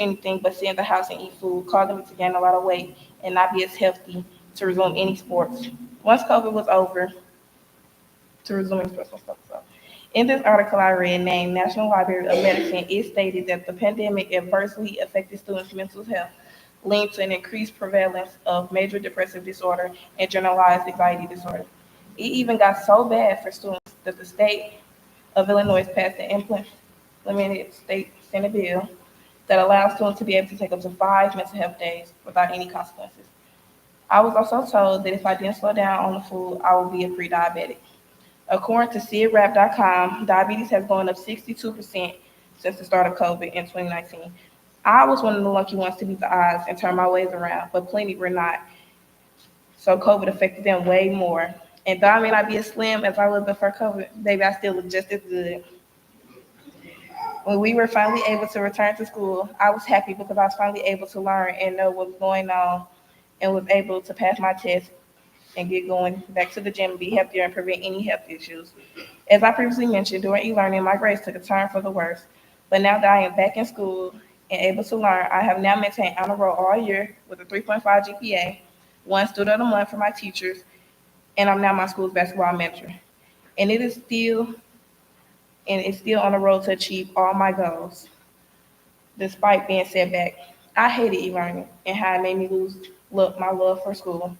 anything but sit in the house and eat food, causing me to gain a lot of weight and not be as healthy to resume any sports. Once COVID was over, to resume any sports and stuff. So, in this article I read named National Library of Medicine, it stated that the pandemic adversely affected students' mental health, linked to an increased prevalence of major depressive disorder and generalized anxiety disorder. It even got so bad for students that the state of Illinois passed an implemented state Senate bill that allows students to be able to take up to 5 mental health days without any consequences. I was also told that if I didn't slow down on the food, I would be a pre-diabetic. According to SIDRAP.com, diabetes has gone up 62% since the start of COVID in 2019. I was one of the lucky ones to beat the odds and turn my ways around, but plenty were not. So COVID affected them way more. And though I may not be as slim as I was before COVID, baby, I still look just as good. When we were finally able to return to school, I was happy because I was finally able to learn and know what was going on and was able to pass my test and get going back to the gym and be healthier and prevent any health issues. As I previously mentioned, during e-learning, my grades took a turn for the worse. But now that I am back in school and able to learn, I have now maintained honor roll all year with a 3.5 GPA, one student of the month for my teachers, and I'm now my school's basketball manager. And it is still and is still on the road to achieve all my goals, despite being set back. I hated e-learning and how it made me lose my love for school.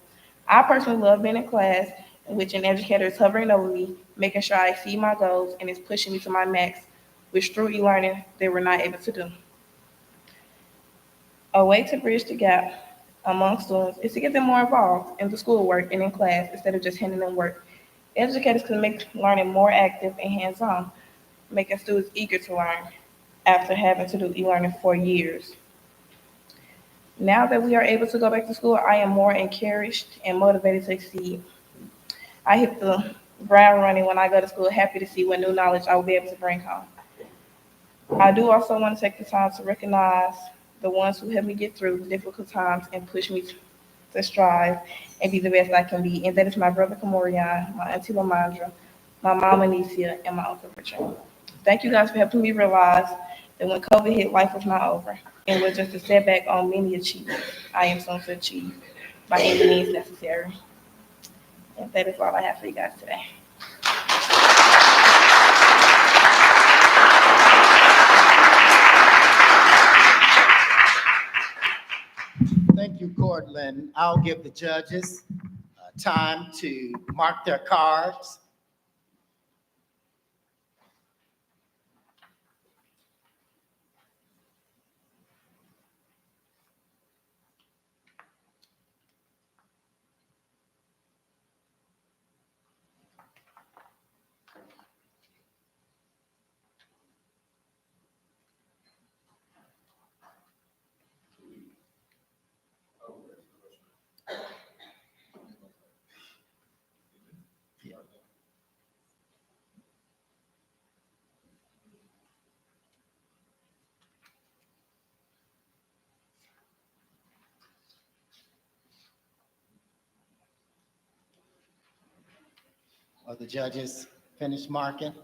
I personally love being in class in which an educator is hovering over me, making sure I exceed my goals and is pushing me to my max, which through e-learning they were not able to do. A way to bridge the gap among students is to get them more involved in the schoolwork and in class instead of just handing them work. Educators can make learning more active and hands-on, making students eager to learn after having to do e-learning for years. Now that we are able to go back to school, I am more encouraged and motivated to succeed. I hit the ground running when I go to school, happy to see what new knowledge I will be able to bring home. I do also want to take the time to recognize the ones who helped me get through the difficult times and push me to strive and be the best I can be. And that is my brother Kamorian, my auntie Lamondra, my mom Anicia, and my uncle Richard. Thank you guys for helping me realize that when COVID hit, life was not over and was just a setback on many achievements I am soon to achieve by any means necessary. And that is all I have for you guys today. Thank you, Cortland. I'll give the judges time to mark their cards. Are the judges finished marking?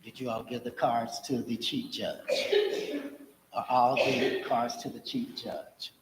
Did you all give the cards to the chief judge? Are all the cards to the chief judge?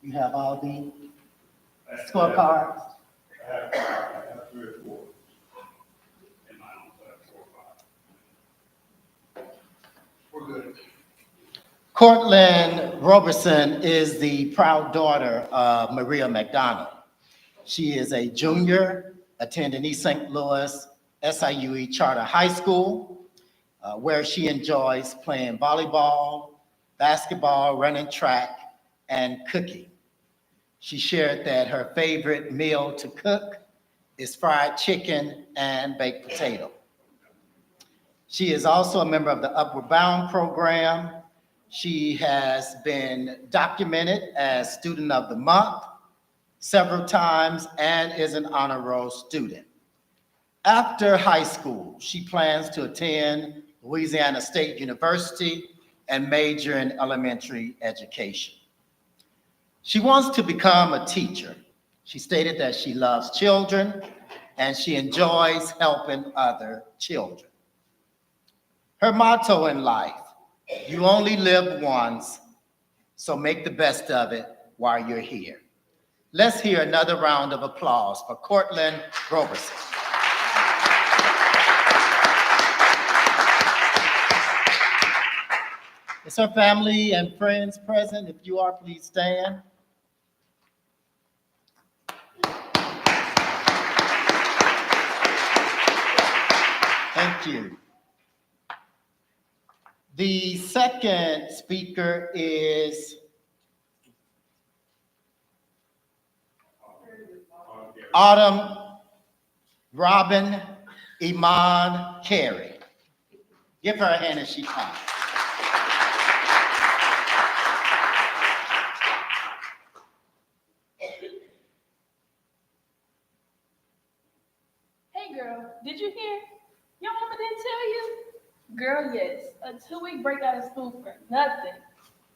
You have all the scorecards? I have 3 or 4 in my own, so I have 4 or 5. We're good. Cortland Roberson is the proud daughter of Maria McDonald. She is a junior attending East St. Louis SIUE Charter High School, where she enjoys playing volleyball, basketball, running track, and cooking. She shared that her favorite meal to cook is fried chicken and baked potato. She is also a member of the Upward Bound program. She has been documented as Student of the Month several times and is an honor roll student. After high school, she plans to attend Louisiana State University and major in elementary education. She wants to become a teacher. She stated that she loves children and she enjoys helping other children. Her motto in life, you only live once, so make the best of it while you're here. Let's hear another round of applause for Cortland Roberson. Is her family and friends present? If you are, please stand. Thank you. The second speaker is Autumn Robin Iman Carey. Give her a hand as she comes. Hey girl, did you hear? Your mama didn't tell you? Girl, yes, a 2-week break out of school for nothing.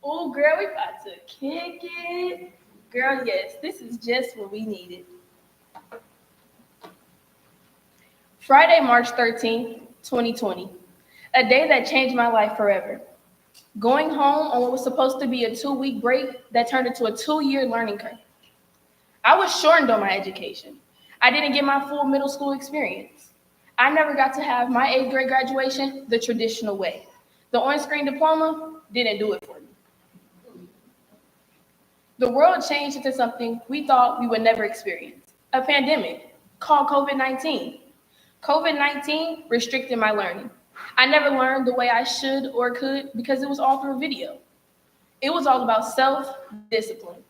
Oh, girl, we about to kick it. Girl, yes, this is just what we needed. Friday, March 13th, 2020, a day that changed my life forever. Going home on what was supposed to be a 2-week break that turned into a 2-year learning curve. I was shortened on my education. I didn't get my full middle school experience. I never got to have my 8th grade graduation the traditional way. The on-screen diploma didn't do it for me. The world changed into something we thought we would never experience, a pandemic called COVID-19. COVID-19 restricted my learning. I never learned the way I should or could because it was all through video. It was all about self-discipline.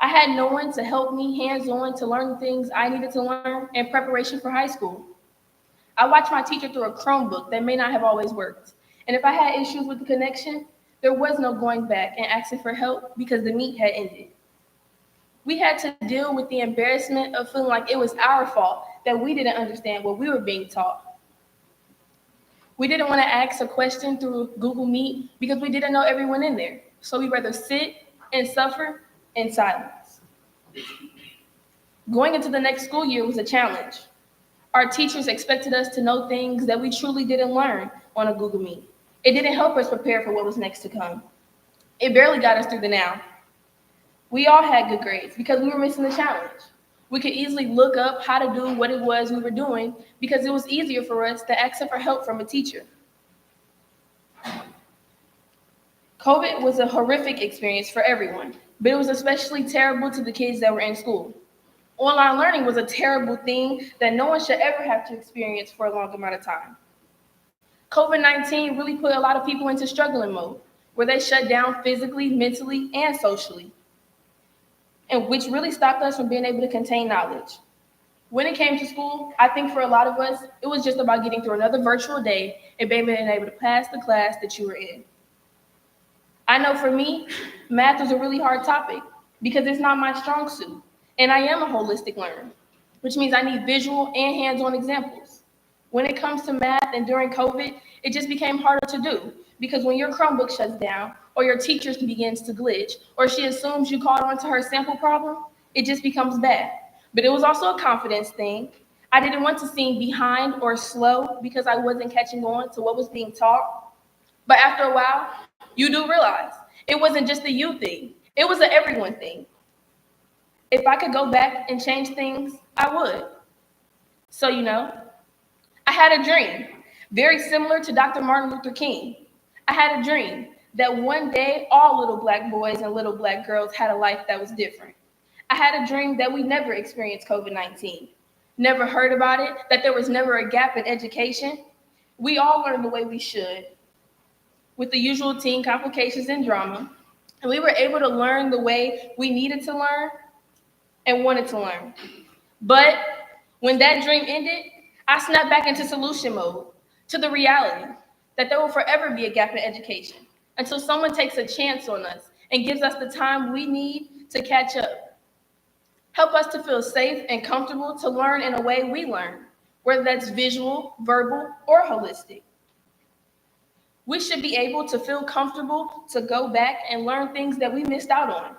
I had no one to help me hands-on to learn the things I needed to learn in preparation for high school. I watched my teacher through a Chromebook that may not have always worked. And if I had issues with the connection, there was no going back and asking for help because the meet had ended. We had to deal with the embarrassment of feeling like it was our fault that we didn't understand what we were being taught. We didn't want to ask a question through Google Meet because we didn't know everyone in there. So we'd rather sit and suffer in silence. Going into the next school year was a challenge. Our teachers expected us to know things that we truly didn't learn on a Google Meet. It didn't help us prepare for what was next to come. It barely got us through the now. We all had good grades because we were missing the challenge. We could easily look up how to do what it was we were doing because it was easier for us to ask for help from a teacher. COVID was a horrific experience for everyone, but it was especially terrible to the kids that were in school. Online learning was a terrible thing that no one should ever have to experience for a long amount of time. COVID-19 really put a lot of people into struggling mode, where they shut down physically, mentally, and socially, and which really stopped us from being able to contain knowledge. When it came to school, I think for a lot of us, it was just about getting through another virtual day and being able to pass the class that you were in. I know for me, math was a really hard topic because it's not my strong suit. And I am a holistic learner, which means I need visual and hands-on examples. When it comes to math and during COVID, it just became harder to do because when your Chromebook shuts down or your teacher begins to glitch or she assumes you caught on to her sample problem, it just becomes bad. But it was also a confidence thing. I didn't want to seem behind or slow because I wasn't catching on to what was being taught. But after a while, you do realize it wasn't just a you thing. It was an everyone thing. If I could go back and change things, I would. So, I had a dream, very similar to Dr. Martin Luther King. I had a dream that one day all little black boys and little black girls had a life that was different. I had a dream that we never experienced COVID-19, never heard about it, that there was never a gap in education. We all learned the way we should, with the usual teen complications and drama, and we were able to learn the way we needed to learn and wanted to learn. But when that dream ended, I snapped back into solution mode, to the reality that there will forever be a gap in education until someone takes a chance on us and gives us the time we need to catch up. Help us to feel safe and comfortable to learn in a way we learn, whether that's visual, verbal, or holistic. We should be able to feel comfortable to go back and learn things that we missed out on,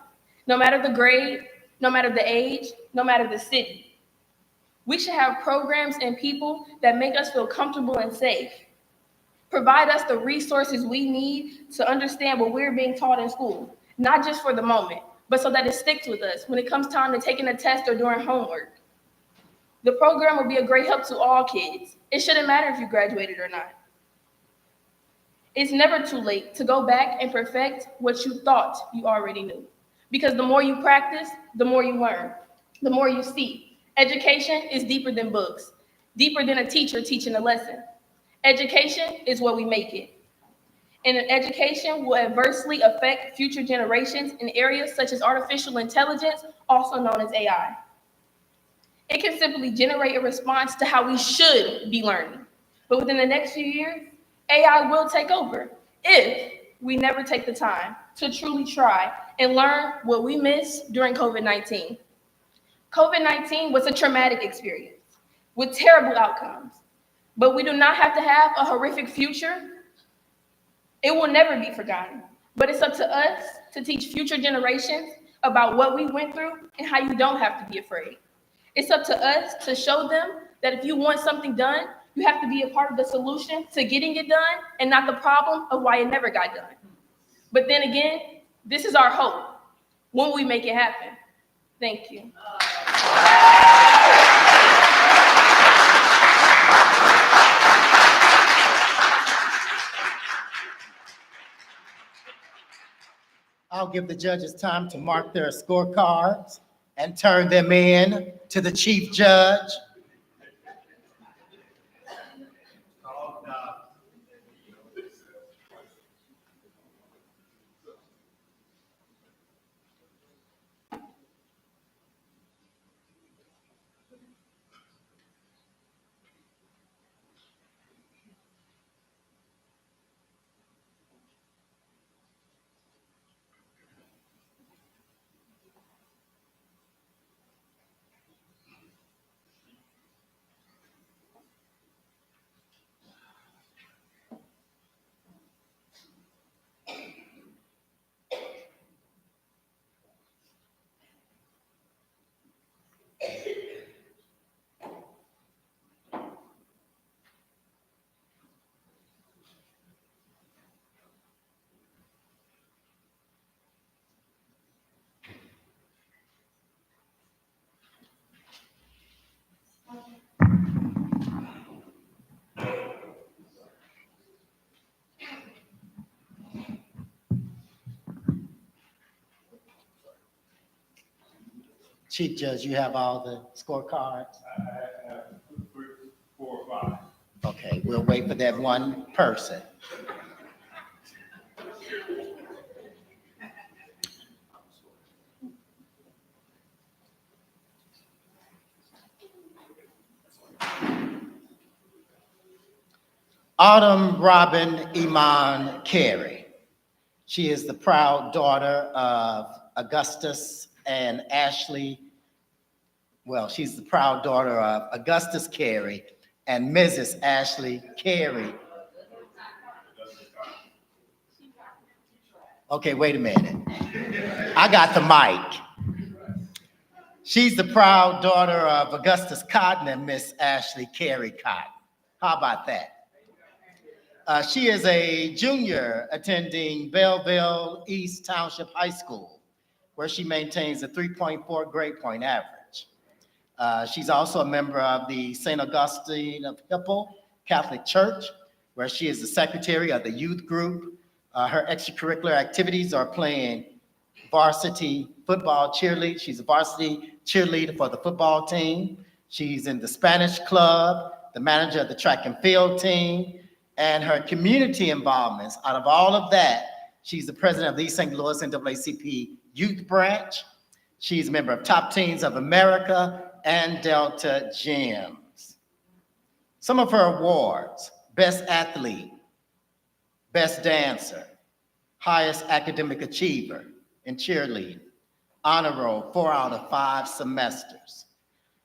no matter the grade, no matter the age, no matter the city. We should have programs and people that make us feel comfortable and safe. Provide us the resources we need to understand what we're being taught in school, not just for the moment, but so that it sticks with us when it comes time to taking a test or doing homework. The program will be a great help to all kids. It shouldn't matter if you graduated or not. It's never too late to go back and perfect what you thought you already knew. Because the more you practice, the more you learn, the more you see. Education is deeper than books, deeper than a teacher teaching a lesson. Education is what we make it. And education will adversely affect future generations in areas such as artificial intelligence, also known as AI. It can simply generate a response to how we should be learning. But within the next few years, AI will take over if we never take the time to truly try and learn what we missed during COVID-19. COVID-19 was a traumatic experience with terrible outcomes, but we do not have to have a horrific future. It will never be forgotten, but it's up to us to teach future generations about what we went through and how you don't have to be afraid. It's up to us to show them that if you want something done, you have to be a part of the solution to getting it done and not the problem of why it never got done. But then again, this is our hope. When we make it happen? Thank you. I'll give the judges time to mark their scorecards and turn them in to the chief judge. Chief Judge, you have all the scorecards? I have 3, 4, 5. Okay, we'll wait for that one person. Autumn Robin Iman Carey. She is the proud daughter of Augustus and Ashley. Well, she's the proud daughter of Augustus Carey and Mrs. Ashley Carey. Okay, wait a minute. I got the mic. She's the proud daughter of Augustus Cotton and Miss Ashley Carey Cotton. How about that? She is a junior attending Belleville East Township High School. where she maintains a 3.4 grade point average. She's also a member of the St. Augustine of Hippo Catholic Church, where she is the secretary of the youth group. Her extracurricular activities are playing varsity football cheerlead. She's a varsity cheerleader for the football team. She's in the Spanish club, the manager of the track and field team, and her community involvements. Out of all of that, she's the president of the East St. Louis NAACP Youth Branch. She's a member of Top Teens of America and Delta Gems. Some of her awards: Best Athlete, Best Dancer, Highest Academic Achiever in cheerleading, Honor Roll 4 out of 5 semesters.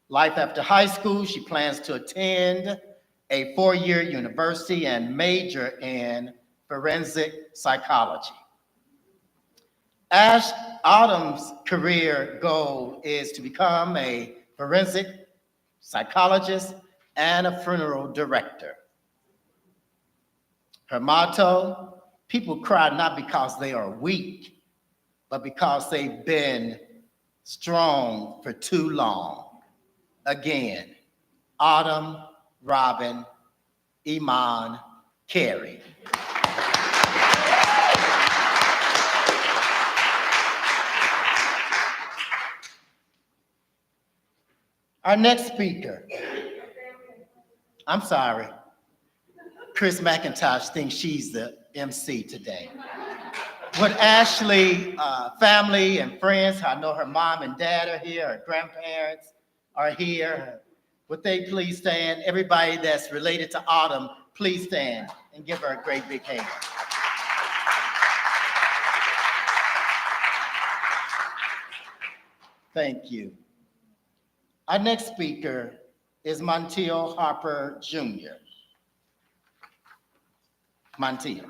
Life after high school, she plans to attend a 4-year university and major in forensic psychology. Ash Autumn's career goal is to become a forensic psychologist and a funeral director. Her motto: people cry not because they are weak, but because they've been strong for too long. Again, Autumn, Robin, Iman, Carey. Our next speaker, I'm sorry, Chris McIntosh thinks she's the MC today. Would Ashley, family and friends, I know her mom and dad are here, her grandparents are here. Would they please stand? Everybody that's related to Autumn, please stand and give her a great big hand. Thank you. Our next speaker is Montiel Harper Jr. Montiel.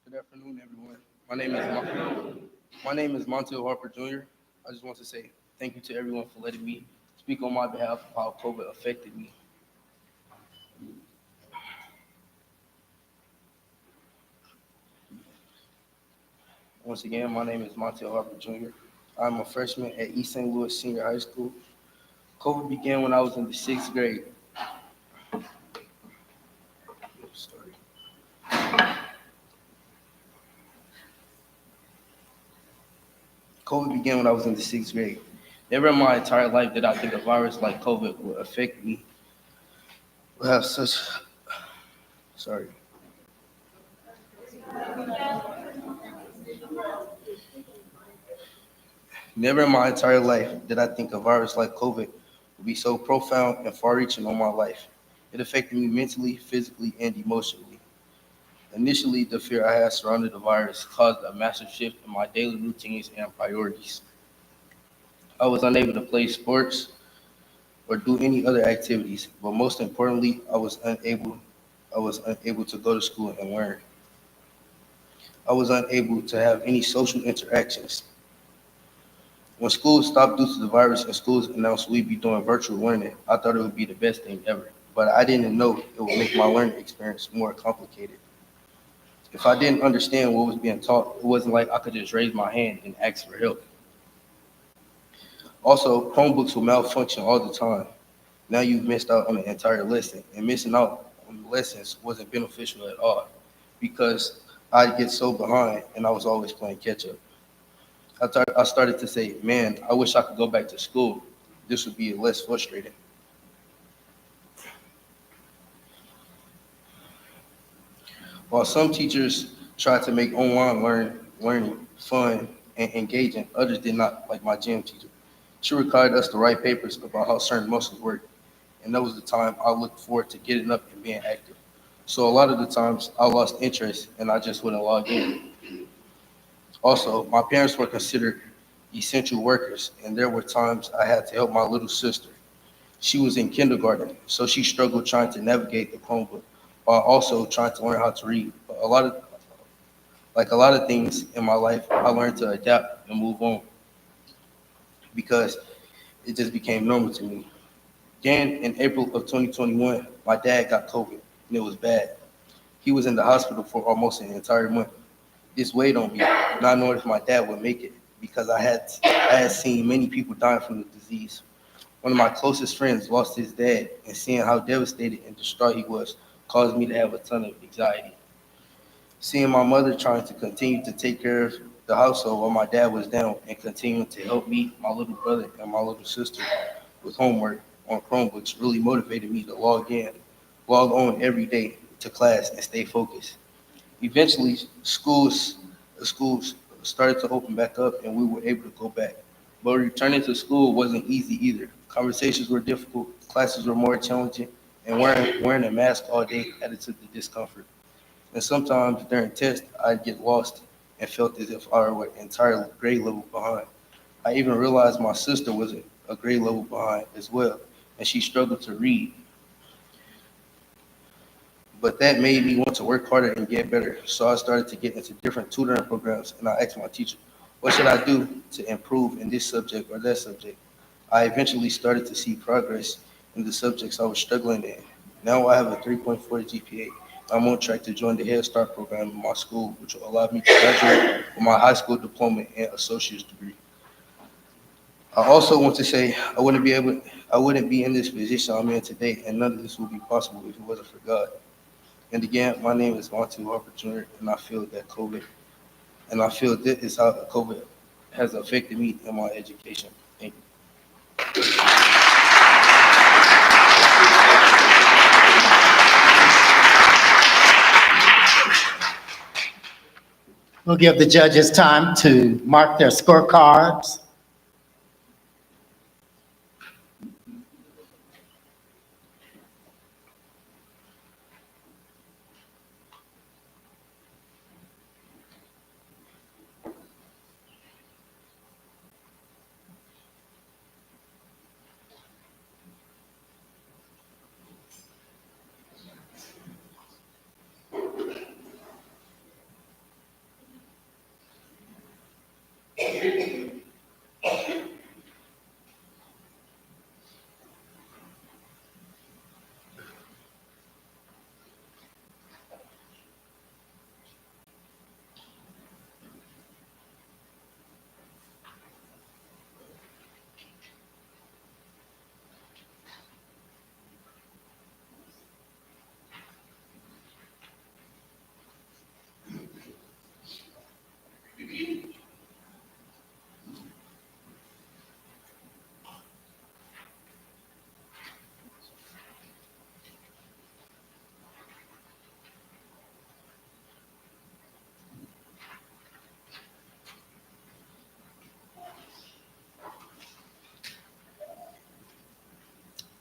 Good afternoon, everyone. My name is Montiel Harper Jr. I just want to say thank you to everyone for letting me speak on my behalf of how COVID affected me. Once again, my name is Montiel Harper Jr. I'm a freshman at East St. Louis Senior High School. COVID began when I was in the 6th grade. COVID began when I was in the 6th grade. Never in my entire life did I think a virus like COVID would affect me. Would have such, sorry. Never in my entire life did I think a virus like COVID would be so profound and far-reaching on my life. It affected me mentally, physically, and emotionally. Initially, the fear I had surrounding the virus caused a massive shift in my daily routines and priorities. I was unable to play sports or do any other activities, but most importantly, I was unable to go to school and learn. I was unable to have any social interactions. When school stopped due to the virus and schools announced we'd be doing virtual learning, I thought it would be the best thing ever, but I didn't know it would make my learning experience more complicated. If I didn't understand what was being taught, it wasn't like I could just raise my hand and ask for help. Also, Chromebooks will malfunction all the time. Now you've missed out on an entire lesson, and missing out on the lessons wasn't beneficial at all because I'd get so behind and I was always playing catch up. I started to say, man, I wish I could go back to school. This would be less frustrating. While some teachers tried to make online learning fun and engaging, others did not, like my gym teacher. She required us to write papers about how certain muscles work, and that was the time I looked forward to getting up and being active. So a lot of the times I lost interest and I just wouldn't log in. Also, my parents were considered essential workers, and there were times I had to help my little sister. She was in kindergarten, so she struggled trying to navigate the Chromebook while also trying to learn how to read. But a lot of things in my life, I learned to adapt and move on because it just became normal to me. Then in April of 2021, my dad got COVID, and it was bad. He was in the hospital for almost an entire month. This weighed on me, not knowing if my dad would make it, because I had seen many people dying from the disease. One of my closest friends lost his dad, and seeing how devastated and distraught he was caused me to have a ton of anxiety. Seeing my mother trying to continue to take care of the household while my dad was down and continuing to help me, my little brother, and my little sister with homework on Chromebooks really motivated me to log on every day to class and stay focused. Eventually, schools started to open back up and we were able to go back. But returning to school wasn't easy either. Conversations were difficult, classes were more challenging, and wearing a mask all day added to the discomfort. And sometimes during tests, I'd get lost and felt as if I were entirely grade level behind. I even realized my sister was a grade level behind as well, and she struggled to read. But that made me want to work harder and get better. So I started to get into different tutoring programs, and I asked my teacher, what should I do to improve in this subject or that subject? I eventually started to see progress in the subjects I was struggling in. Now I have a 3.4 GPA. I'm on track to join the Head Start program in my school, which will allow me to graduate with my high school diploma and associate's degree. I also want to say I wouldn't be in this position I'm in today, and none of this would be possible if it wasn't for God. And again, my name is Monty Harper Jr., and I feel this is how COVID has affected me in my education. Thank you. We'll give the judges time to mark their scorecards.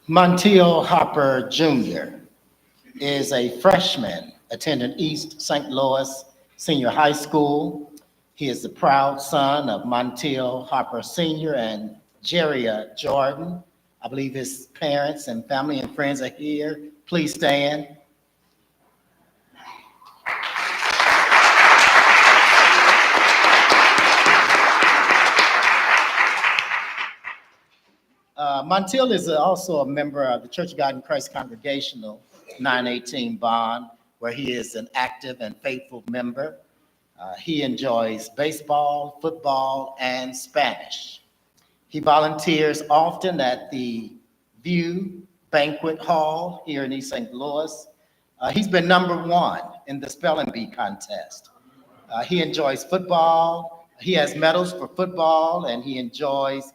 Montiel Hopper Jr. is a freshman attending East St. Louis Senior High School. He is the proud son of Montiel Hopper Sr. and Jeria Jordan. I believe his parents and family and friends are here. Please stand. Montiel is also a member of the Church of God in Christ Congregational 918 Bond, where he is an active and faithful member. He enjoys baseball, football, and Spanish. He volunteers often at the View Banquet Hall here in East St. Louis. He's been #1 in the spelling bee contest. He enjoys football. He has medals for football, and he enjoys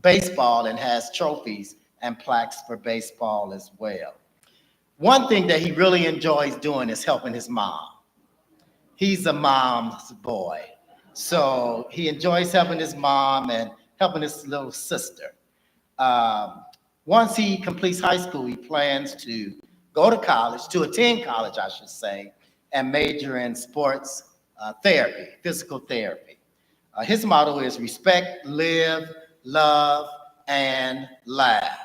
baseball and has trophies and plaques for baseball as well. One thing that he really enjoys doing is helping his mom. He's a mom's boy. So he enjoys helping his mom and helping his little sister. Um, Once he completes high school, he plans to go to college, to attend college, I should say, and major in sports therapy, physical therapy. His motto is respect, live, love, and laugh.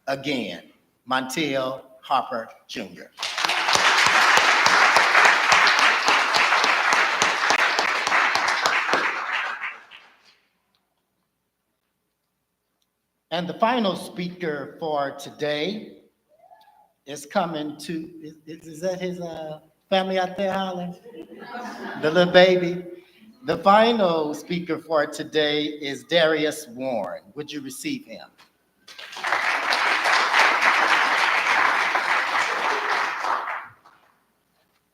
Again, Montiel Harper Jr. And the final speaker for today is coming to, is that his family out there, Holland? The little baby? The final speaker for today is Darius Warren. Would you receive him?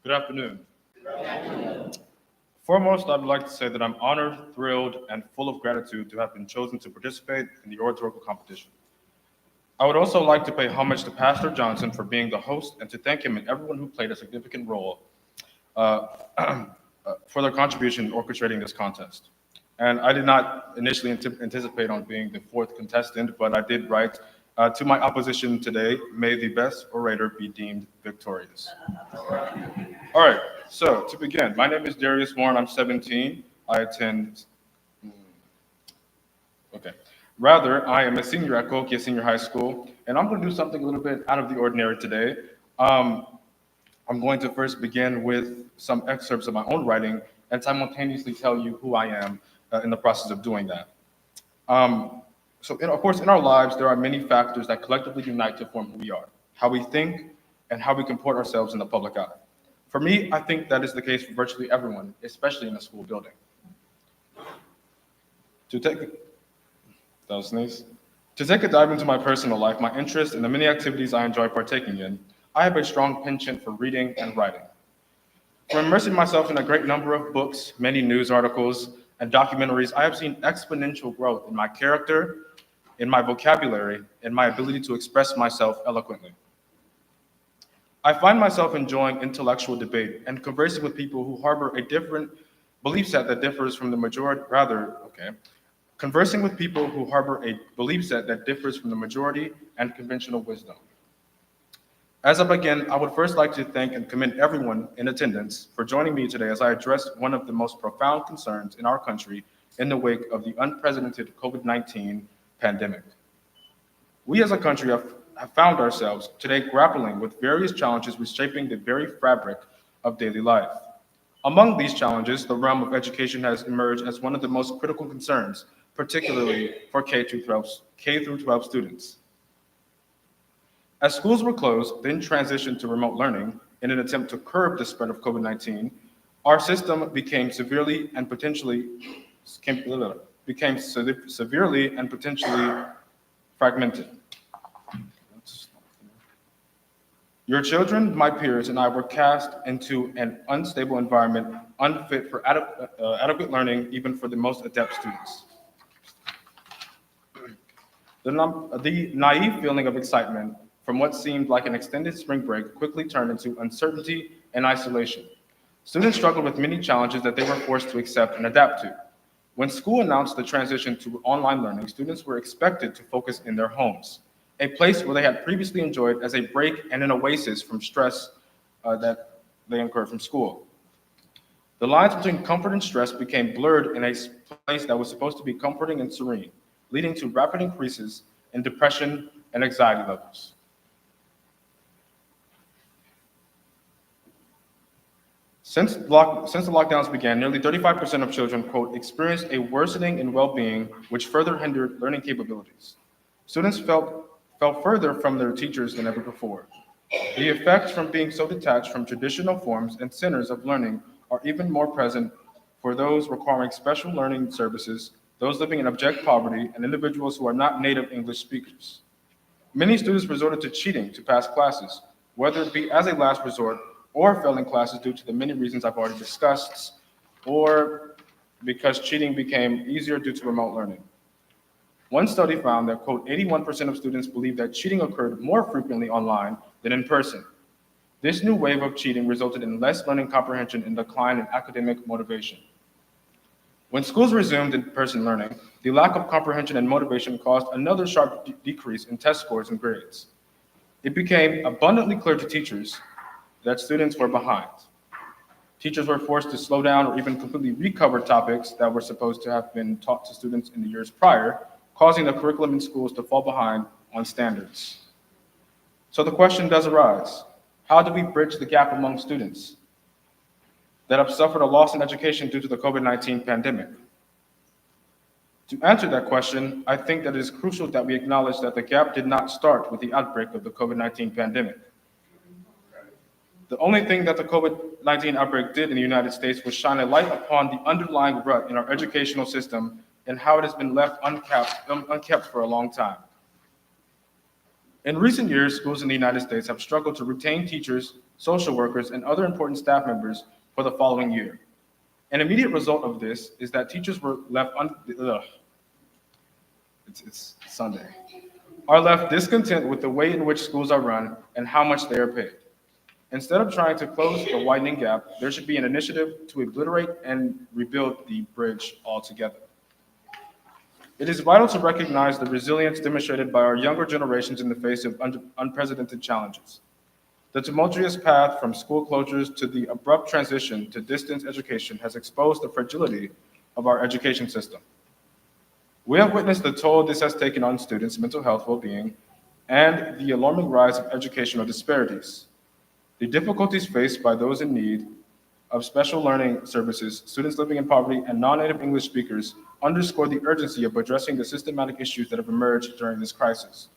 Good afternoon. Foremost, I'd like to say that I'm honored, thrilled, and full of gratitude to have been chosen to participate in the oratorical competition. I would also like to pay homage to Pastor Johnson for being the host and to thank him and everyone who played a significant role uh, for their contribution in orchestrating this contest. And I did not initially anticipate on being the fourth contestant, but I did write to my opposition today, may the best orator be deemed victorious. All right, so to begin, my name is Darius Warren, I'm 17, I attend, okay. Rather, I am a senior at Cahokia Senior High School, and I'm going to do something a little bit out of the ordinary today. I'm going to first begin with some excerpts of my own writing and simultaneously tell you who I am in the process of doing that. Of course, in our lives, there are many factors that collectively unite to form who we are, how we think, and how we comport ourselves in the public eye. For me, I think that is the case for virtually everyone, especially in a school building. To take a dive into my personal life, my interests, and the many activities I enjoy partaking in, I have a strong penchant for reading and writing. From immersing myself in a great number of books, many news articles, and documentaries, I have seen exponential growth in my character, in my vocabulary, and my ability to express myself eloquently. I find myself enjoying intellectual debate and conversing with people who harbor a different belief set that differs from the majority, conversing with people who harbor a belief set that differs from the majority and conventional wisdom. As I begin, I would first like to thank and commend everyone in attendance for joining me today as I address one of the most profound concerns in our country in the wake of the unprecedented COVID-19 pandemic. We as a country have found ourselves today grappling with various challenges reshaping the very fabric of daily life. Among these challenges, the realm of education has emerged as one of the most critical concerns, particularly for K through 12 students. As schools were closed, then transitioned to remote learning in an attempt to curb the spread of COVID-19, our system became severely and potentially fragmented. Your children, my peers, and I were cast into an unstable environment, unfit for adequate learning, even for the most adept students. The naive feeling of excitement from what seemed like an extended spring break quickly turned into uncertainty and isolation. Students struggled with many challenges that they were forced to accept and adapt to. When school announced the transition to online learning, students were expected to focus in their homes, a place where they had previously enjoyed as a break and an oasis from stress that they incurred from school. The lines between comfort and stress became blurred in a place that was supposed to be comforting and serene, leading to rapid increases in depression and anxiety levels. Since the lockdowns began, nearly 35% of children, quote, experienced a worsening in well-being, which further hindered learning capabilities. Students fell further from their teachers than ever before. The effects from being so detached from traditional forms and centers of learning are even more present for those requiring special learning services, those living in abject poverty, and individuals who are not native English speakers. Many students resorted to cheating to pass classes, whether it be as a last resort or failing classes due to the many reasons I've already discussed, or because cheating became easier due to remote learning. One study found that, quote, 81% of students believe that cheating occurred more frequently online than in person. This new wave of cheating resulted in less learning comprehension and decline in academic motivation. When schools resumed in-person learning, the lack of comprehension and motivation caused another sharp decrease in test scores and grades. It became abundantly clear to teachers that students were behind. Teachers were forced to slow down or even completely recover topics that were supposed to have been taught to students in the years prior, causing the curriculum in schools to fall behind on standards. So the question does arise, how do we bridge the gap among students that have suffered a loss in education due to the COVID-19 pandemic? To answer that question, I think that it is crucial that we acknowledge that the gap did not start with the outbreak of the COVID-19 pandemic. The only thing that the COVID-19 outbreak did in the United States was shine a light upon the underlying rut in our educational system and how it has been left unkept for a long time. In recent years, schools in the United States have struggled to retain teachers, social workers, and other important staff members for the following year. An immediate result of this is that teachers were left it's Sunday, are left discontent with the way in which schools are run and how much they are paid. Instead of trying to close the widening gap, there should be an initiative to obliterate and rebuild the bridge altogether. It is vital to recognize the resilience demonstrated by our younger generations in the face of unprecedented challenges. The tumultuous path from school closures to the abrupt transition to distance education has exposed the fragility of our education system. We have witnessed the toll this has taken on students' mental health well-being and the alarming rise of educational disparities. The difficulties faced by those in need of special learning services, students living in poverty, and non-native English speakers underscore the urgency of addressing the systematic issues that have emerged during this crisis.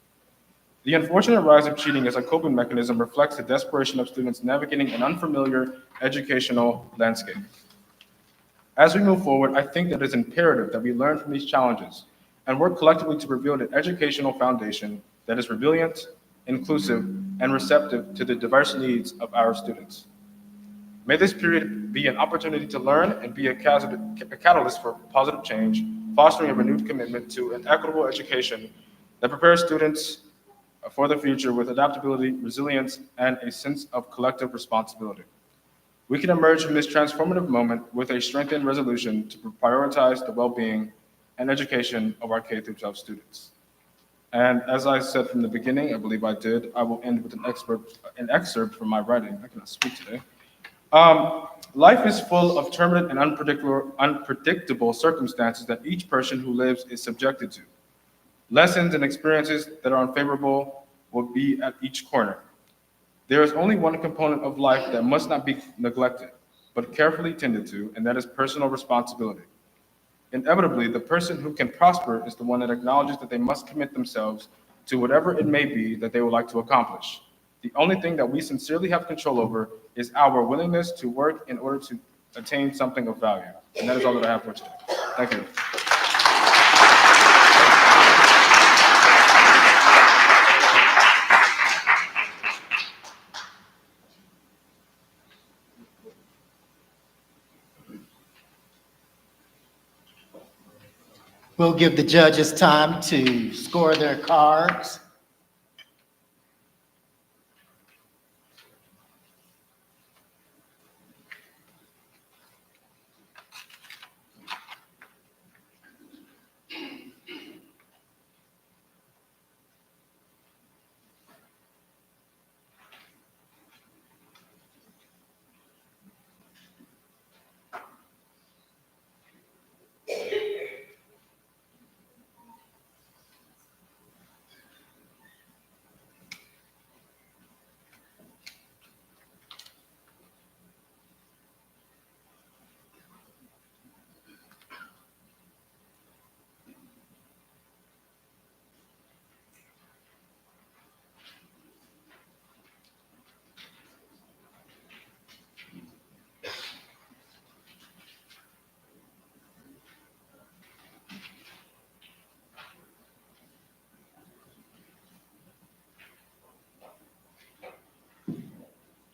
The unfortunate rise of cheating as a coping mechanism reflects the desperation of students navigating an unfamiliar educational landscape. As we move forward, I think that it is imperative that we learn from these challenges and work collectively to rebuild an educational foundation that is resilient, inclusive, and receptive to the diverse needs of our students. May this period be an opportunity to learn and be a catalyst for positive change, fostering a renewed commitment to an equitable education that prepares students for the future with adaptability, resilience, and a sense of collective responsibility. We can emerge from this transformative moment with a strengthened resolution to prioritize the well-being and education of our K-12 students. And as I said from the beginning, I believe I did, I will end with an excerpt from my writing. I cannot speak today. Life is full of turbulent and unpredictable circumstances that each person who lives is subjected to. Lessons and experiences that are unfavorable will be at each corner. There is only one component of life that must not be neglected, but carefully tended to, and that is personal responsibility. Inevitably, the person who can prosper is the one that acknowledges that they must commit themselves to whatever it may be that they would like to accomplish. The only thing that we sincerely have control over is our willingness to work in order to attain something of value. And that is all that I have for today. Thank you. We'll give the judges time to score their cards.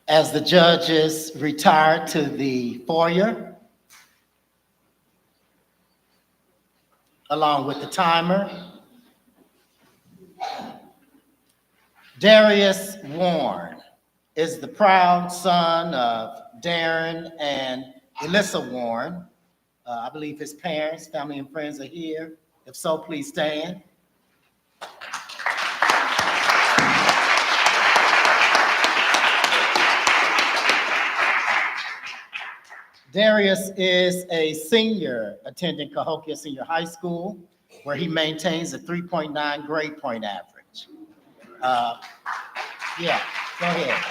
As the judges retire to the foyer, along with the timer, Darius Warren is the proud son of Darren and Elissa Warren. I believe his parents, family, and friends are here. If so, please stand. Darius is a senior attending Cahokia Senior High School, where he maintains a 3.9 grade point average. Yeah, go ahead.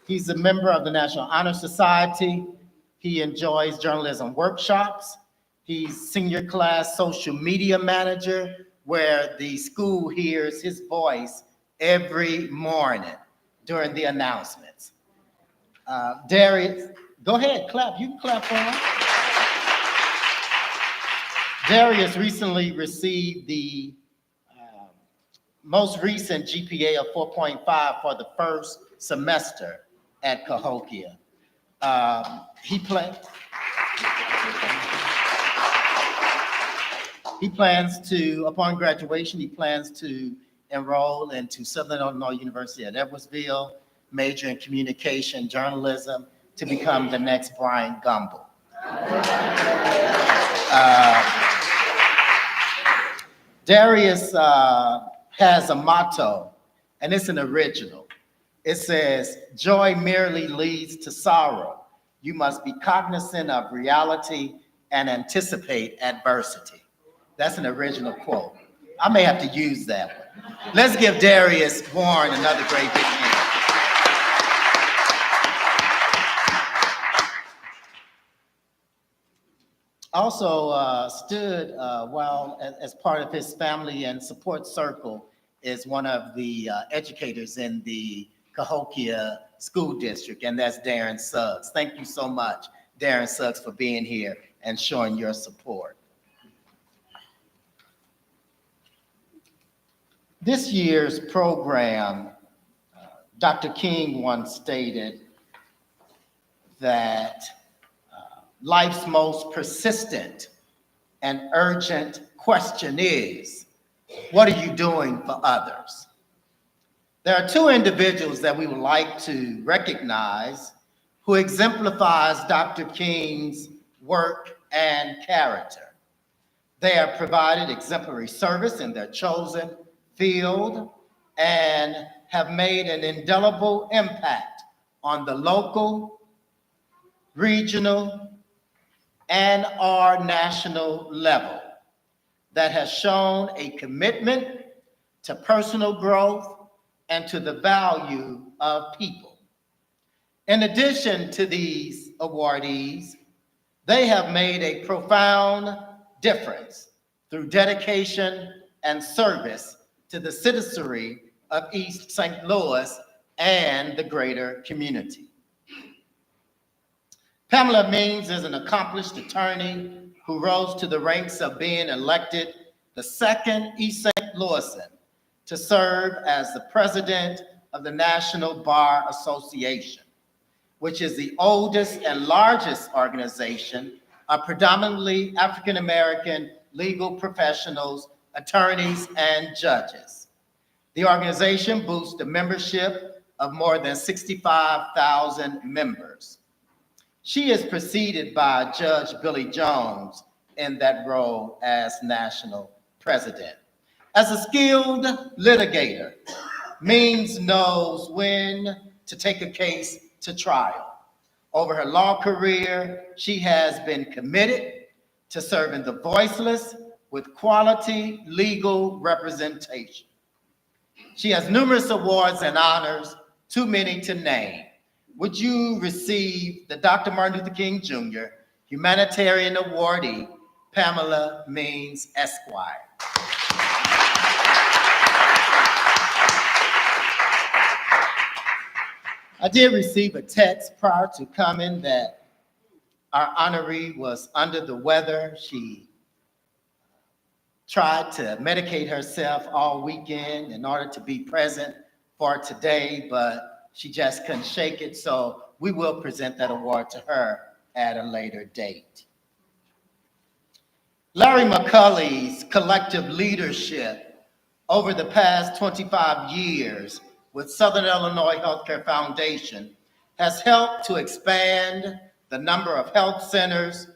He's a member of the National Honor Society. He enjoys journalism workshops. He's senior class social media manager, where the school hears his voice every morning. during the announcements. Darius, go ahead, clap. You can clap for him. Darius recently received the most recent GPA of 4.5 for the first semester at Cahokia. He plans to, upon graduation, he plans to enroll into Southern Illinois University at Edwardsville, major in communication journalism, to become the next Brian Gumble. Darius has a motto, and it's an original. It says, "Joy merely leads to sorrow. You must be cognizant of reality and anticipate adversity." That's an original quote. I may have to use that one. Let's give Darius Warren another great big hand. Also stood while as part of his family and support circle is one of the educators in the Cahokia School District, and that's Darren Suggs. Thank you so much, Darren Suggs, for being here and showing your support. This year's program, Dr. King once stated that life's most persistent and urgent question is, what are you doing for others? There are two individuals that we would like to recognize who exemplifies Dr. King's work and character. They have provided exemplary service in their chosen field and have made an indelible impact on the local, regional, and our national level that has shown a commitment to personal growth and to the value of people. In addition to these awardees, they have made a profound difference through dedication and service to the citizenry of East St. Louis and the greater community. Pamela Means is an accomplished attorney who rose to the ranks of being elected the second East St. Louisan to serve as the president of the National Bar Association, which is the oldest and largest organization of predominantly African-American legal professionals, attorneys, and judges. The organization boasts a membership of more than 65,000 members. She is preceded by Judge Billy Jones in that role as national president. As a skilled litigator, Means knows when to take a case to trial. Over her law career, she has been committed to serving the voiceless with quality legal representation. She has numerous awards and honors, too many to name. Would you receive the Dr. Martin Luther King Jr. Humanitarian Awardee, Pamela Means, Esquire. I did receive a text prior to coming that our honoree was under the weather. She tried to medicate herself all weekend in order to be present for today, but she just couldn't shake it. So we will present that award to her at a later date. Larry McCulley's collective leadership over the past 25 years with Southern Illinois Healthcare Foundation has helped to expand the number of health centers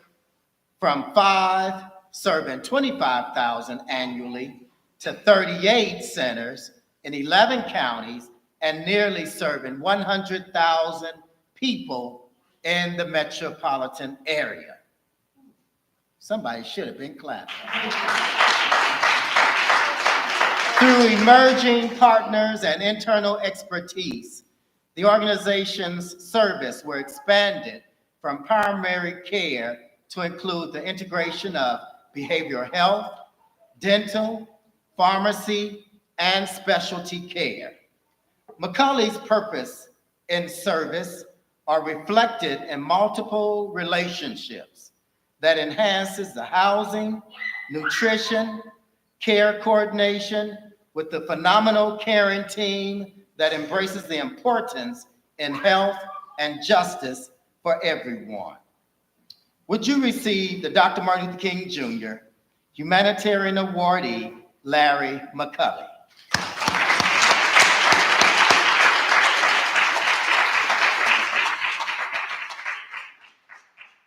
from 5 serving 25,000 annually to 38 centers in 11 counties and nearly serving 100,000 people in the metropolitan area. Somebody should have been clapping. Through emerging partners and internal expertise, the organization's service were expanded from primary care to include the integration of behavioral health, dental, pharmacy, and specialty care. Macaulay's purpose and service are reflected in multiple relationships that enhances the housing, nutrition, care coordination with the phenomenal caring team that embraces the importance in health and justice for everyone. Would you receive the Dr. Martin Luther King Jr. Humanitarian Awardee, Larry McCulley?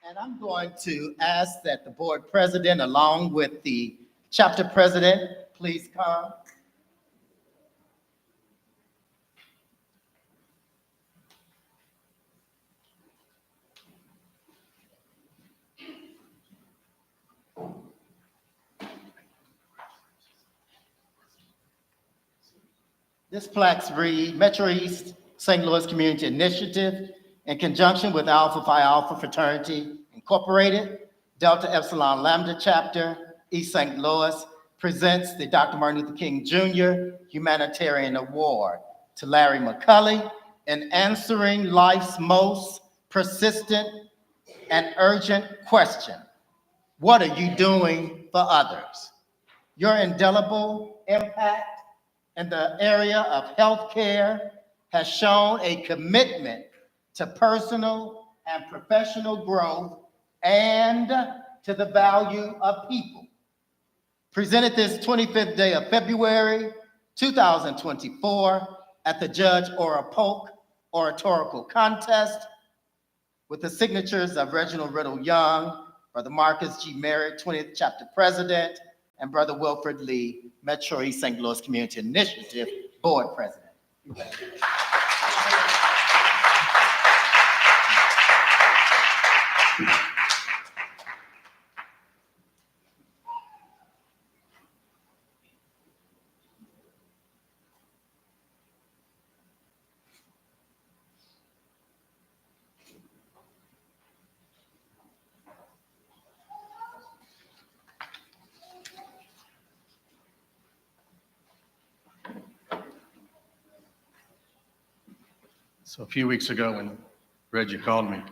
And I'm going to ask that the board president, along with the chapter president, please come. This plaques read Metro East St. Louis Community Initiative in conjunction with Alpha Phi Alpha Fraternity Incorporated, Delta Epsilon Lambda Chapter, East St. Louis, presents the Dr. Martin Luther King Jr. Humanitarian Award to Larry McCulley in answering life's most persistent and urgent question: what are you doing for others? Your indelible impact in the area of healthcare has shown a commitment to personal and professional growth and to the value of people. Presented this 25th day of February, 2024 at the Judge Ora Polk Oratorical Contest with the signatures of Reginald Riddle Young, Brother Marcus G. Merritt, 20th Chapter President, and Brother Wilfred Lee, Metro East St. Louis Community Initiative Board President. So a few weeks ago when Reggie called me,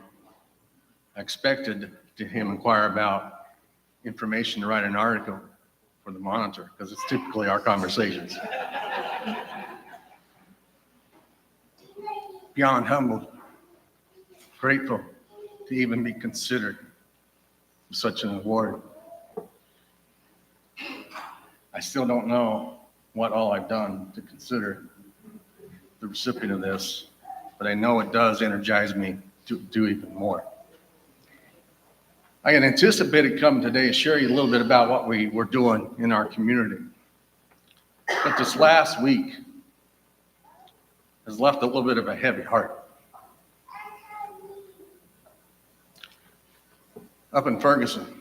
I expected to him inquire about information to write an article for the Monitor, because it's typically our conversations. Beyond humbled, grateful to even be considered for such an award. I still don't know what all I've done to consider the recipient of this, but I know it does energize me to do even more. I had anticipated coming today to share you a little bit about what we were doing in our community. But this last week has left a little bit of a heavy heart. Up in Ferguson,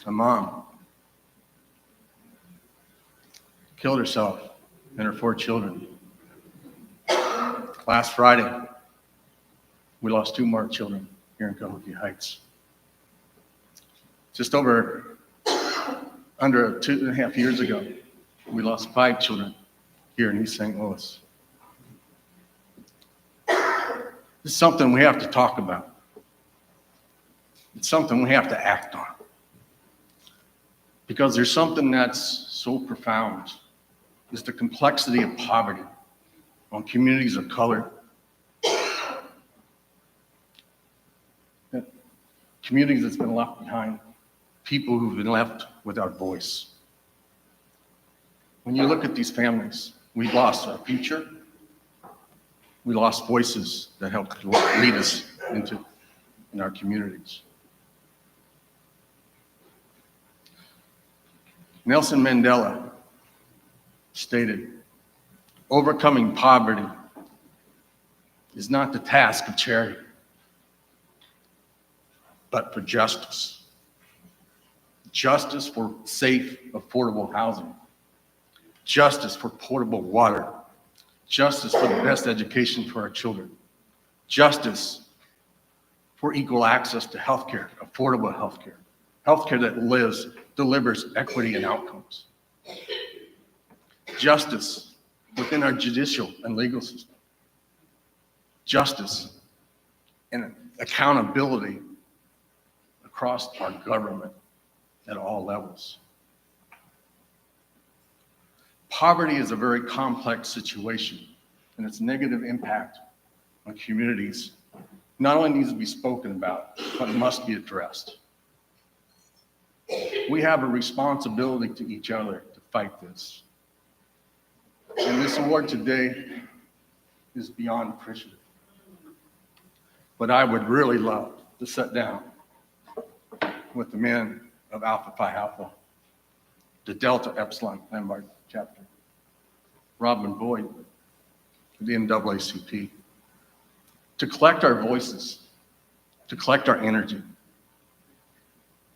a mom killed herself and her 4 children. Last Friday, we lost 2 more children here in Kahuku Heights. Just under 2.5 years ago, we lost 5 children here in East St. Louis. This is something we have to talk about. It's something we have to act on. Because there's something that's so profound. It's the complexity of poverty on communities of color, communities that's been left behind, people who've been left without voice. When you look at these families, we lost our future. We lost voices that helped lead us in our communities. Nelson Mandela stated, "Overcoming poverty is not the task of charity, but for justice. Justice for safe, affordable housing. Justice for potable water. Justice for the best education for our children. Justice for equal access to healthcare, affordable healthcare. Healthcare that delivers equity and outcomes. Justice within our judicial and legal system. justice, and accountability across our government at all levels. Poverty is a very complex situation, and its negative impact on communities not only needs to be spoken about, but must be addressed. We have a responsibility to each other to fight this. And this award today is beyond appreciative. But I would really love to sit down with the men of Alpha Phi Alpha, the Delta Epsilon Landmark chapter, Robin Boyd, the NAACP, to collect our voices, to collect our energy,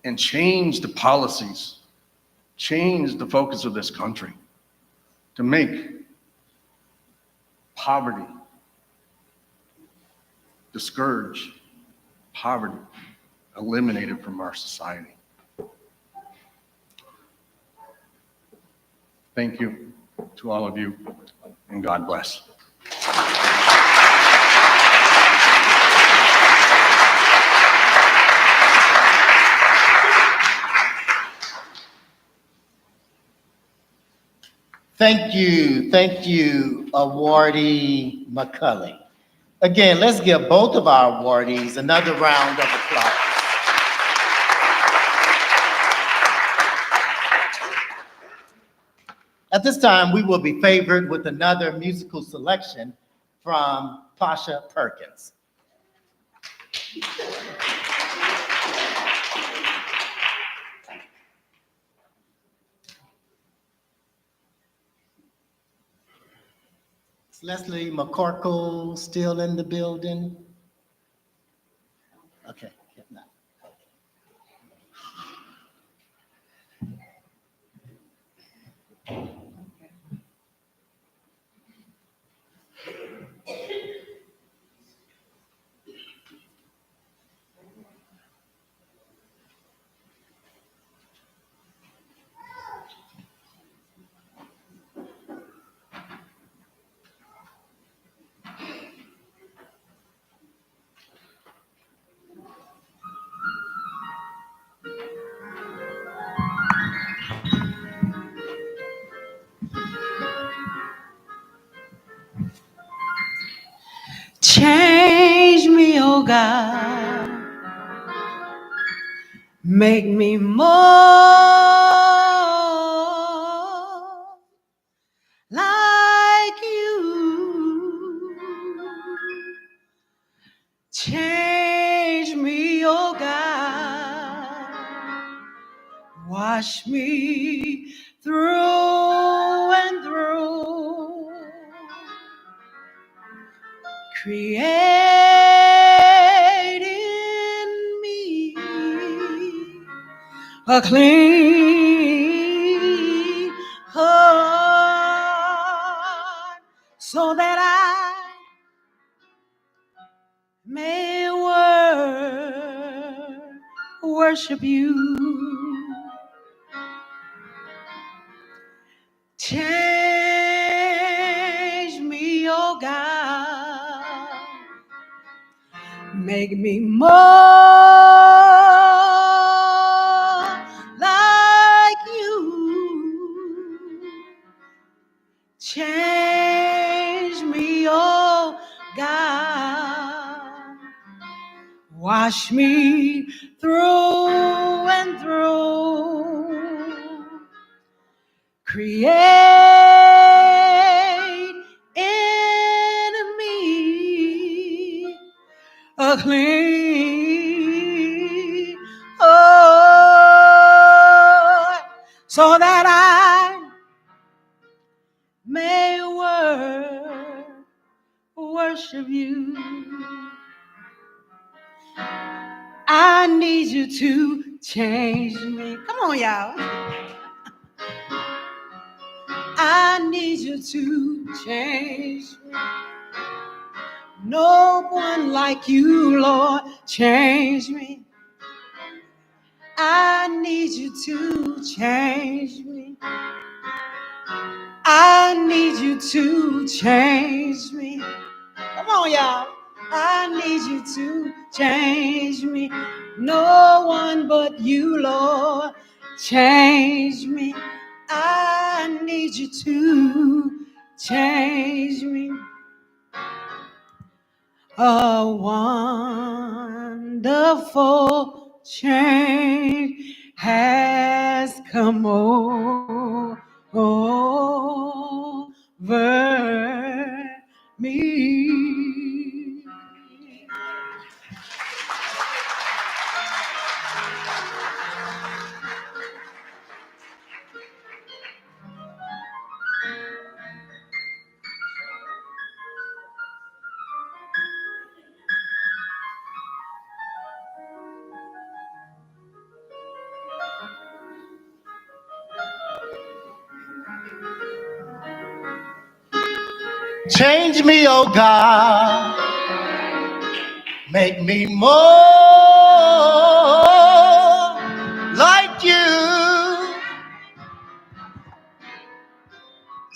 and change the policies, change the focus of this country, to make poverty, discourage poverty, eliminated from our society. Thank you to all of you, and God bless. Thank you, awardee McCulley. Again, let's give both of our awardees another round of applause. At this time, we will be favored with another musical selection from Pasha Perkins. Is Leslie McCorkle still in the building? Okay, if not. Change me, oh God, make me more like you. Change me, oh God, wash me through and through. Create in me a clean heart, so that I may worship you. Change me, oh God, make me more like you. Change me, oh God, wash me through and through. Create in me a clean heart, so that I may worship you. I need you to change me. Come on, y'all. I need you to change me. No one like you, Lord, change me. I need you to change me. I need you to change me. Come on, y'all. I need you to change me. No one but you, Lord, change me. I need you to change me. A wonderful change has come over me. Change me, oh God, make me more like you.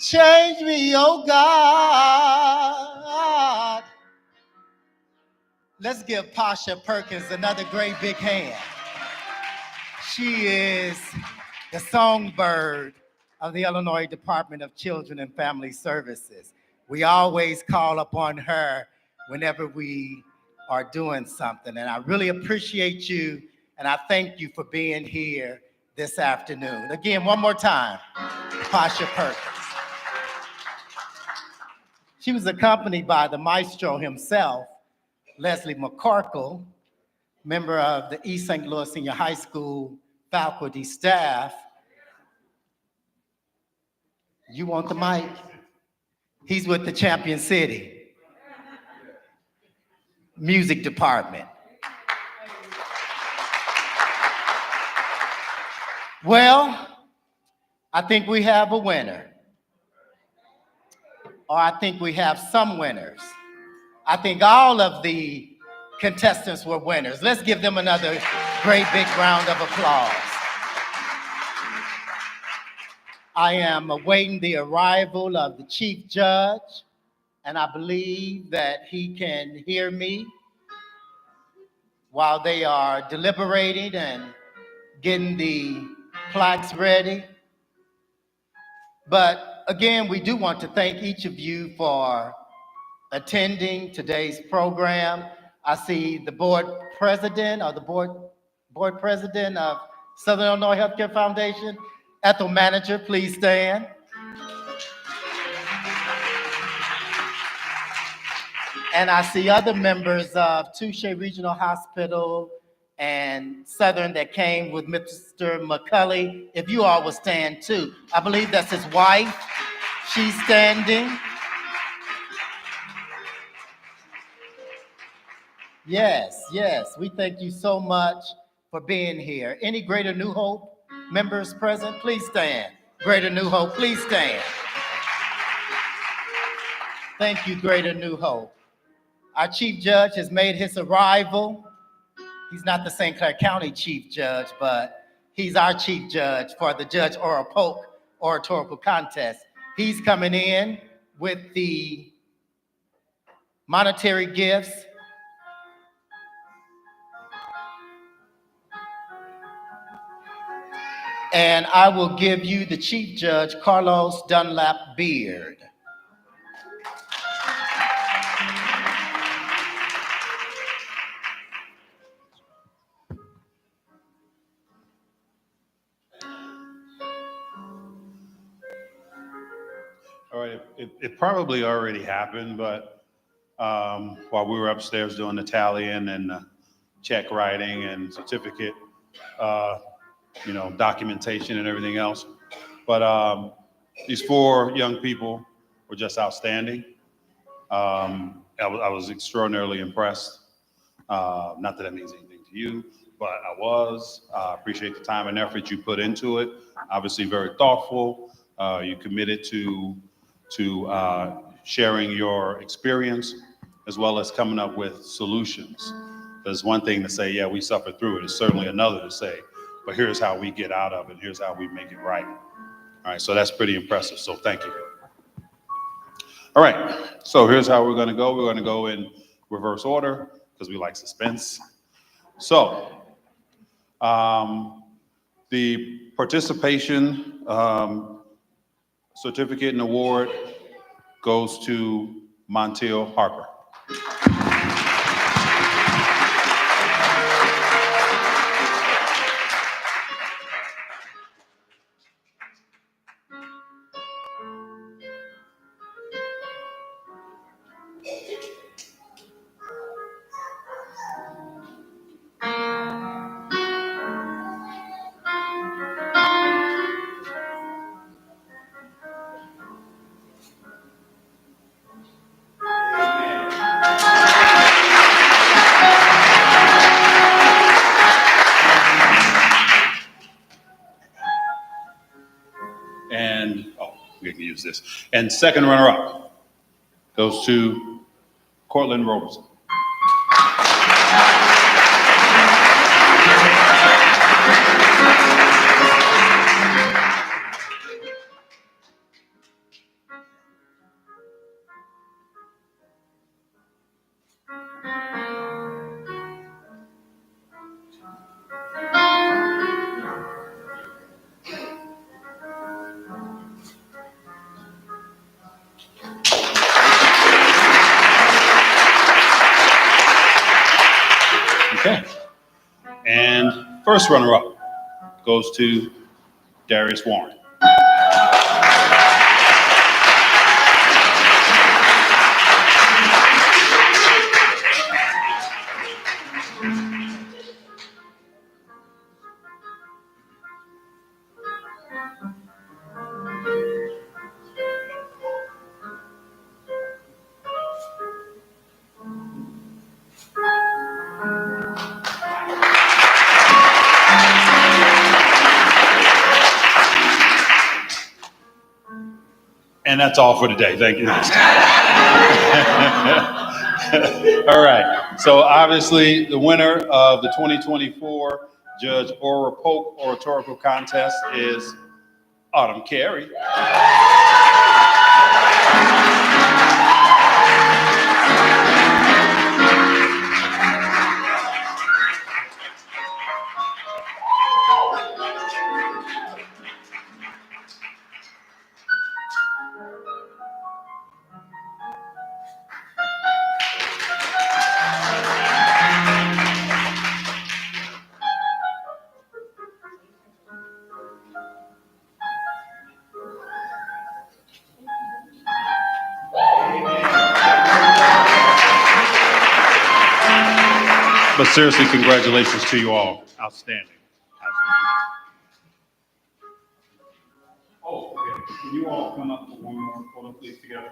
Change me, oh God. Let's give Pasha Perkins another great big hand. She is the songbird of the Illinois Department of Children and Family Services. We always call upon her whenever we are doing something. And I really appreciate you, and I thank you for being here this afternoon. Again, one more time, Pasha Perkins. She was accompanied by the maestro himself, Leslie McCorkle, member of the East St. Louis Senior High School faculty staff. You want the mic? He's with the Champion City Music Department. Well, I think we have a winner. Or I think we have some winners. I think all of the contestants were winners. Let's give them another great big round of applause. I am awaiting the arrival of the chief judge, and I believe that he can hear me while they are deliberating and getting the plaques ready. But again, we do want to thank each of you for attending today's program. I see the board president or the board president of Southern Illinois Healthcare Foundation. Ethel Manager, please stand. And I see other members of Touche Regional Hospital and Southern that came with Mr. McCulley. If you all will stand too. I believe that's his wife. She's standing. Yes, yes, we thank you so much for being here. Any Greater New Hope members present, please stand. Greater New Hope, please stand. Thank you, Greater New Hope. Our chief judge has made his arrival. He's not the St. Clair County chief judge, but he's our chief judge for the Judge Ora Polk Oratorical Contest. He's coming in with the monetary gifts. And I will give you the Chief Judge, Carlos Dunlap Beard. All right, it probably already happened, but while we were upstairs doing the tallying and check writing and certificate, documentation and everything else. But these four young people were just outstanding. I was extraordinarily impressed. Not that that means anything to you, but I was. Appreciate the time and effort you put into it. Obviously very thoughtful. You committed to sharing your experience as well as coming up with solutions. There's one thing to say, yeah, we suffered through it. It's certainly another to say, but here's how we get out of it. Here's how we make it right. All right, so that's pretty impressive. So thank you. All right, so here's how we're going to go. We're going to go in reverse order because we like suspense. So the participation certificate and award goes to Montiel Harper. And, oh, we can use this. And second runner-up goes to Cortland Roberson. Okay. And first runner-up goes to Darius Warren. And that's all for today. Thank you. All right. So obviously the winner of the 2024 Judge Ora Polk Oratorical Contest is Autumn Carey. But seriously, congratulations to you all. Outstanding. Oh, okay. Can you all come up for one more photo, please, together?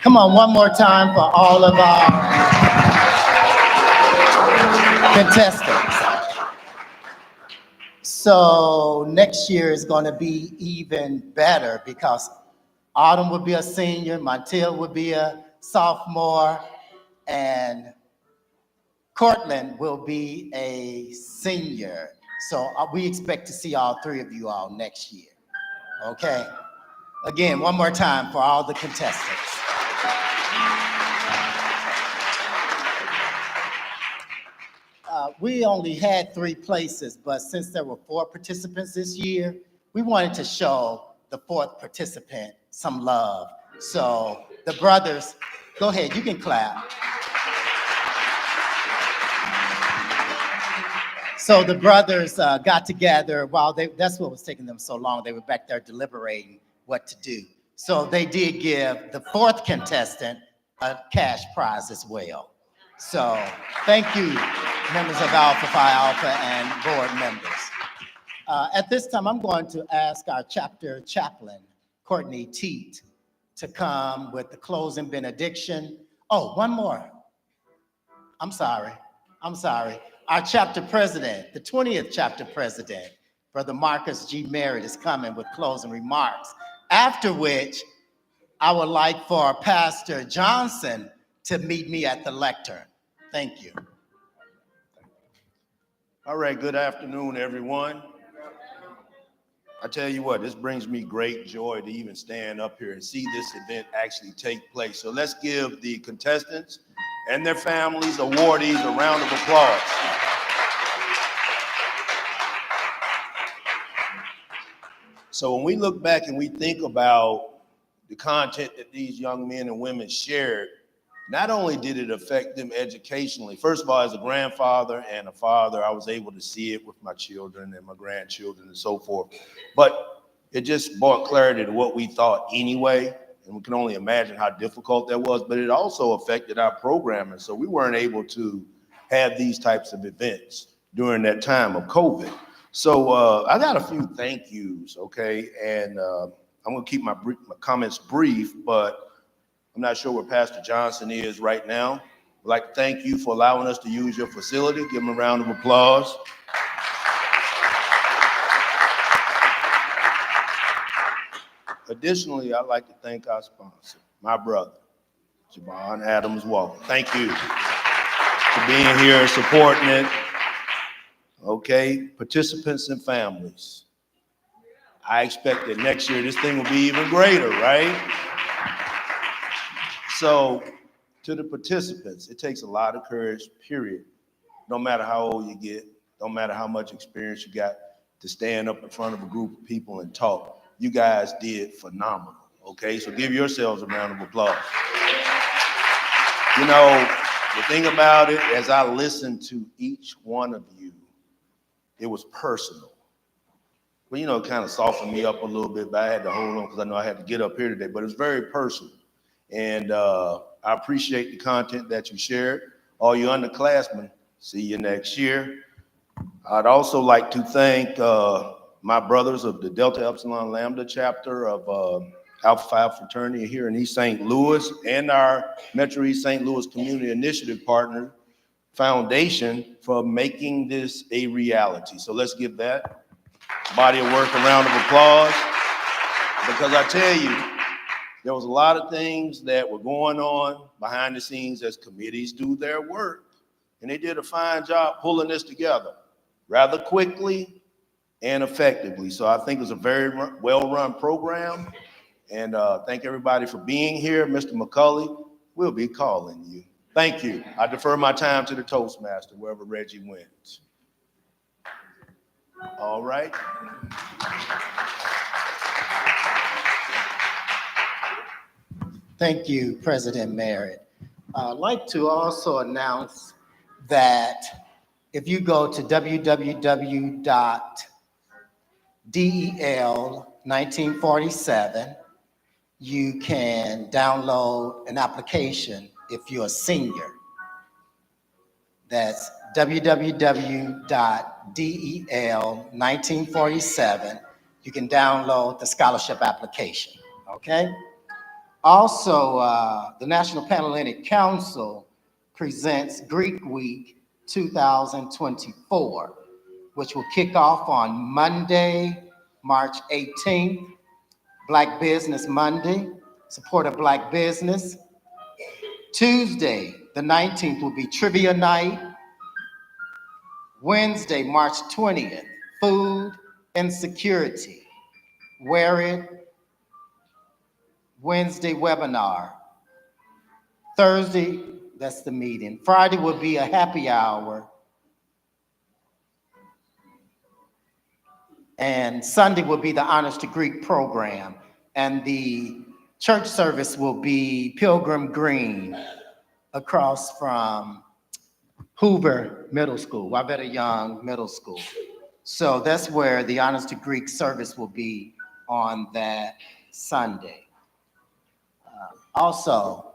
Come on, one more time for all of our contestants. So next year is going to be even better because Autumn will be a senior, Montiel will be a sophomore, and Cortland will be a senior. So we expect to see all three of you all next year. Okay? Again, one more time for all the contestants. We only had 3 places, but since there were 4 participants this year, we wanted to show the 4th participant some love. So the brothers, go ahead, you can clap. So the brothers got together while that's what was taking them so long. They were back there deliberating what to do. So they did give the fourth contestant a cash prize as well. So thank you, members of Alpha Phi Alpha and board members. At this time, I'm going to ask our chapter chaplain, Courtney Teet, to come with the closing benediction. Oh, one more. I'm sorry. Our chapter president, the 20th chapter president, Brother Marcus G. Merritt, is coming with closing remarks, after which I would like for Pastor Johnson to meet me at the lectern. Thank you. All right, good afternoon, everyone. I tell you what, this brings me great joy to even stand up here and see this event actually take place. So let's give the contestants and their families, awardees, a round of applause. So when we look back and we think about the content that these young men and women shared, not only did it affect them educationally, first of all, as a grandfather and a father, I was able to see it with my children and my grandchildren and so forth. But it just brought clarity to what we thought anyway. And we can only imagine how difficult that was. But it also affected our programming. So we weren't able to have these types of events during that time of COVID. So I got a few thank yous, okay? And I'm going to keep my comments brief, but I'm not sure where Pastor Johnson is right now. I'd like to thank you for allowing us to use your facility. Give him a round of applause. Additionally, I'd like to thank our sponsor, my brother, Javon Adams Walker. Thank you for being here and supporting it. Okay, participants and families. I expect that next year this thing will be even greater, right? So to the participants, it takes a lot of courage, period. No matter how old you get, no matter how much experience you got, to stand up in front of a group of people and talk. You guys did phenomenal, okay? So give yourselves a round of applause. You know, the thing about it, as I listened to each one of you, it was personal. Well, you know, it kind of softened me up a little bit, but I had to hold on because I know I had to get up here today, but it's very personal. And I appreciate the content that you shared. All you underclassmen, see you next year. I'd also like to thank my brothers of the Delta Epsilon Lambda chapter of Alpha Phi fraternity here in East St. Louis and our Metro East St. Louis Community Initiative Partner Foundation for making this a reality. So let's give that body of work a round of applause, because I tell you, there was a lot of things that were going on behind the scenes as committees do their work, and they did a fine job pulling this together rather quickly and effectively. So I think it was a very well-run program, and thank everybody for being here. Mr. McCulley, we'll be calling you. Thank you. I defer my time to the Toastmaster, wherever Reggie went. All right. Thank you, President Merritt. I'd like to also announce that if you go to www.del1947, you can download an application if you're a senior. That's www.del1947. You can download the scholarship application, okay? Also, the National Panhellenic Council presents Greek Week 2024, which will kick off on Monday, March 18th, Black Business Monday, support of Black business. Tuesday, the 19th, will be Trivia Night. Wednesday, March 20th, Food Insecurity. Wear It. Wednesday webinar. Thursday, that's the meeting. Friday will be a happy hour. And Sunday will be the Honors to Greek program. And the church service will be Pilgrim Green across from Hoover Middle School, Wabetta Young Middle School. So that's where the Honors to Greek service will be on that Sunday. Also,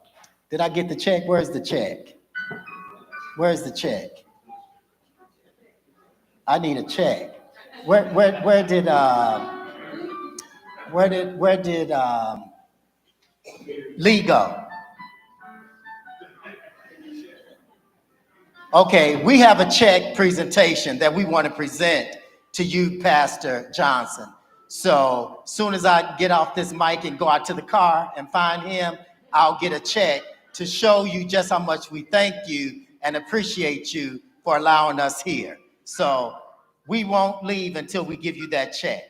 did I get the check? Where's the check? Where's the check? I need a check. Where did Lee go? Okay, we have a check presentation that we want to present to you, Pastor Johnson. So soon as I get off this mic and go out to the car and find him, I'll get a check to show you just how much we thank you and appreciate you for allowing us here. So we won't leave until we give you that check.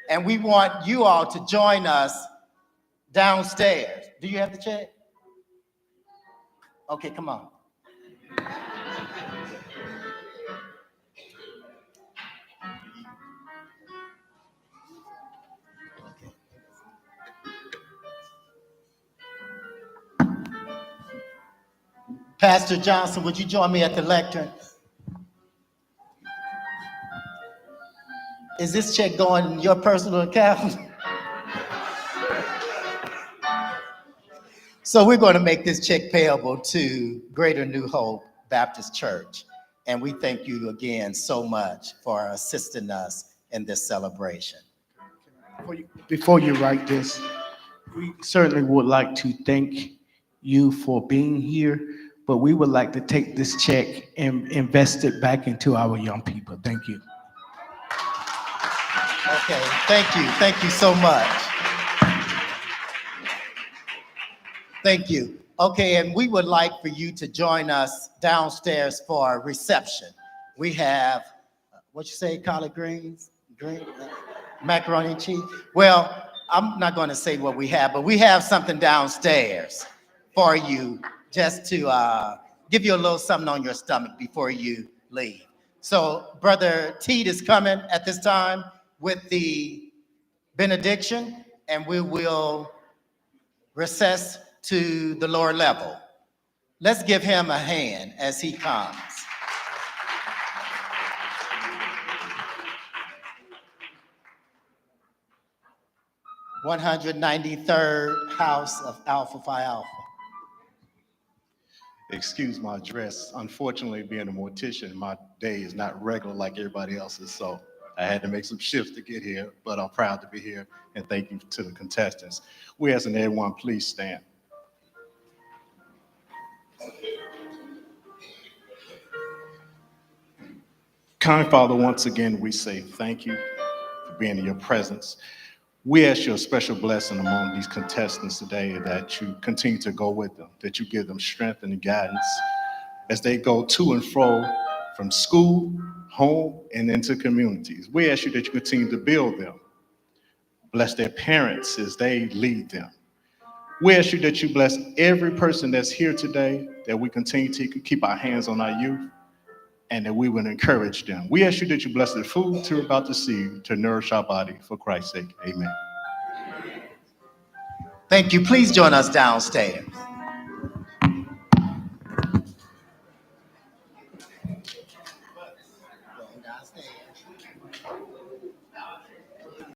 And we want you all to join us downstairs. Do you have the check? Okay, come on. Pastor Johnson, would you join me at the lectern? Is this check going in your personal account? So we're going to make this check payable to Greater New Hope Baptist Church. And we thank you again so much for assisting us in this celebration. Before you write this, we certainly would like to thank you for being here, but we would like to take this check and invest it back into our young people. Thank you. Okay, thank you. Thank you so much. Thank you. Okay, and we would like for you to join us downstairs for a reception. We have, what you say, collard greens? Macaroni and cheese? Well, I'm not going to say what we have, but we have something downstairs for you just to give you a little something on your stomach before you leave. So Brother Teed is coming at this time with the benediction, and we will recess to the lower level. Let's give him a hand as he comes. (193rd House of Alpha Phi Alpha). Excuse my dress. Unfortunately, being a mortician, my day is not regular like everybody else's, so I had to make some shifts to get here, but I'm proud to be here, and thank you to the contestants. We ask that everyone please stand. Kind Father, once again, we say thank you for being in your presence. We ask your special blessing among these contestants today, that you continue to go with them, that you give them strength and guidance as they go to and fro from school, home, and into communities. We ask you that you continue to build them. Bless their parents as they lead them. We ask you that you bless every person that's here today, that we continue to keep our hands on our youth, and that we would encourage them. We ask you that you bless the food we're about to see to nourish our body for Christ's sake. Amen. Thank you. Please join us downstairs.